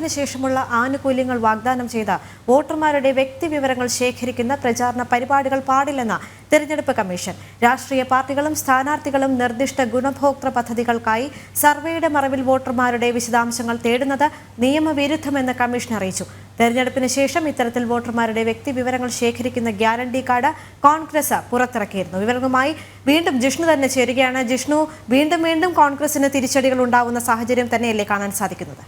തെരഞ്ഞെടുപ്പിന് ശേഷമുള്ള ആനുകൂല്യങ്ങൾ വാഗ്ദാനം ചെയ്ത വോട്ടർമാരുടെ വ്യക്തിവിവരങ്ങൾ ശേഖരിക്കുന്ന പ്രചാരണ പരിപാടികൾ പാടില്ലെന്ന് തെരഞ്ഞെടുപ്പ് കമ്മീഷൻ. രാഷ്ട്രീയ പാർട്ടികളും സ്ഥാനാർത്ഥികളും നിർദ്ദിഷ്ട ഗുണഭോക്തൃ പദ്ധതികൾക്കായി സർവേയുടെ മറവിൽ വോട്ടർമാരുടെ വിശദാംശങ്ങൾ തേടുന്നത് നിയമവിരുദ്ധമെന്ന് കമ്മീഷൻ അറിയിച്ചു. തെരഞ്ഞെടുപ്പിന് ശേഷം ഇത്തരത്തിൽ വോട്ടർമാരുടെ വ്യക്തിവിവരങ്ങൾ ശേഖരിക്കുന്ന ഗ്യാരണ്ടി കാർഡ് കോൺഗ്രസ് പുറത്തിറക്കിയിരുന്നു. വിവരങ്ങളുമായി വീണ്ടും ജിഷ്ണു തന്നെ ചേരുകയാണ്. ജിഷ്ണു, വീണ്ടും കോൺഗ്രസിന് തിരിച്ചടികൾ ഉണ്ടാവുന്ന സാഹചര്യം തന്നെയല്ലേ കാണാൻ സാധിക്കുന്നത്?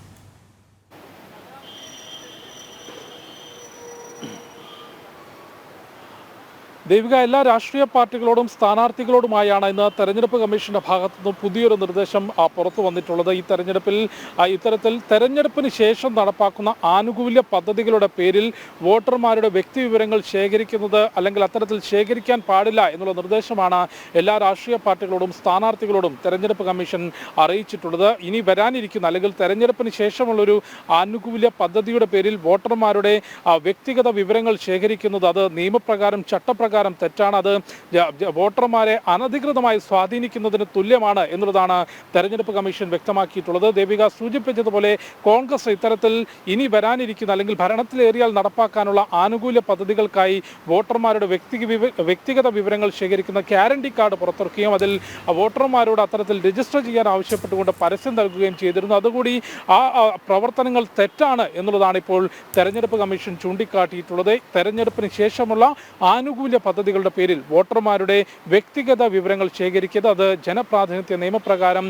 ദേവിക, എല്ലാ രാഷ്ട്രീയ പാർട്ടികളോടും സ്ഥാനാർത്ഥികളോടുമായാണ് ഇന്ന് തെരഞ്ഞെടുപ്പ് കമ്മീഷന്റെ ഭാഗത്തുനിന്ന് പുതിയൊരു നിർദ്ദേശം പുറത്തു വന്നിട്ടുള്ളത്. ഈ തെരഞ്ഞെടുപ്പിൽ ഇത്തരത്തിൽ തെരഞ്ഞെടുപ്പിന് ശേഷം നടപ്പാക്കുന്ന ആനുകൂല്യ പദ്ധതികളുടെ പേരിൽ വോട്ടർമാരുടെ വ്യക്തിവിവരങ്ങൾ ശേഖരിക്കുന്നത് അല്ലെങ്കിൽ അത്തരത്തിൽ ശേഖരിക്കാൻ പാടില്ല എന്നുള്ള നിർദ്ദേശമാണ് എല്ലാ രാഷ്ട്രീയ പാർട്ടികളോടും സ്ഥാനാർത്ഥികളോടും തെരഞ്ഞെടുപ്പ് കമ്മീഷൻ അറിയിച്ചിട്ടുള്ളത്. ഇനി വരാനിരിക്കുന്ന അല്ലെങ്കിൽ തെരഞ്ഞെടുപ്പിന് ശേഷമുള്ളൊരു ആനുകൂല്യ പദ്ധതിയുടെ പേരിൽ വോട്ടർമാരുടെ വ്യക്തിഗത വിവരങ്ങൾ ശേഖരിക്കുന്നത് അത് നിയമപ്രകാരം ചട്ടപ്രകാരം തെറ്റാണ്. അത് വോട്ടർമാരെ അനധികൃതമായി സ്വാധീനിക്കുന്നതിന് തുല്യമാണ് എന്നുള്ളതാണ് തെരഞ്ഞെടുപ്പ് കമ്മീഷൻ വ്യക്തമാക്കിയിട്ടുള്ളത്. ദേവിക സൂചിപ്പിച്ചതുപോലെ കോൺഗ്രസ് ഇത്തരത്തിൽ ഇനി വരാനിരിക്കുന്ന അല്ലെങ്കിൽ ഭരണത്തിലേറിയാൽ നടപ്പാക്കാനുള്ള ആനുകൂല്യ പദ്ധതികൾക്കായി വോട്ടർമാരുടെ വ്യക്തിഗത വിവരങ്ങൾ ശേഖരിക്കുന്ന ഗ്യാരണ്ടി കാർഡ് പുറത്തിറക്കുകയും അതിൽ വോട്ടർമാരോട് അത്തരത്തിൽ രജിസ്റ്റർ ചെയ്യാൻ ആവശ്യപ്പെട്ടുകൊണ്ട് പരസ്യം നൽകുകയും ചെയ്തിരുന്നു. അതുകൂടി ആ പ്രവർത്തനങ്ങൾ തെറ്റാണ് എന്നുള്ളതാണ് ഇപ്പോൾ തെരഞ്ഞെടുപ്പ് കമ്മീഷൻ ചൂണ്ടിക്കാട്ടിയിട്ടുള്ളത്. തെരഞ്ഞെടുപ്പിന് ശേഷമുള്ള ആനുകൂല്യ പദ്ധതികളുടെ പേരിൽ വോട്ടർമാരുടെ വ്യക്തിഗത വിവരങ്ങൾ ശേഖരിക്കുന്നത് അത് ജനപ്രാതിനിധ്യ നിയമപ്രകാരം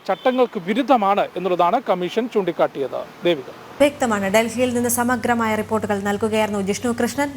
ചട്ടങ്ങൾക്ക് വിരുദ്ധമാണ് എന്നുള്ളതാണ് കമ്മീഷൻ ചൂണ്ടിക്കാട്ടിയത്. ദേവിക, വ്യക്തമാണ്. ഡൽഹിയിൽ നിന്ന് സമഗ്രമായ റിപ്പോർട്ടുകൾ നൽകുകയായിരുന്നു ജിഷ്ണു കൃഷ്ണൻ.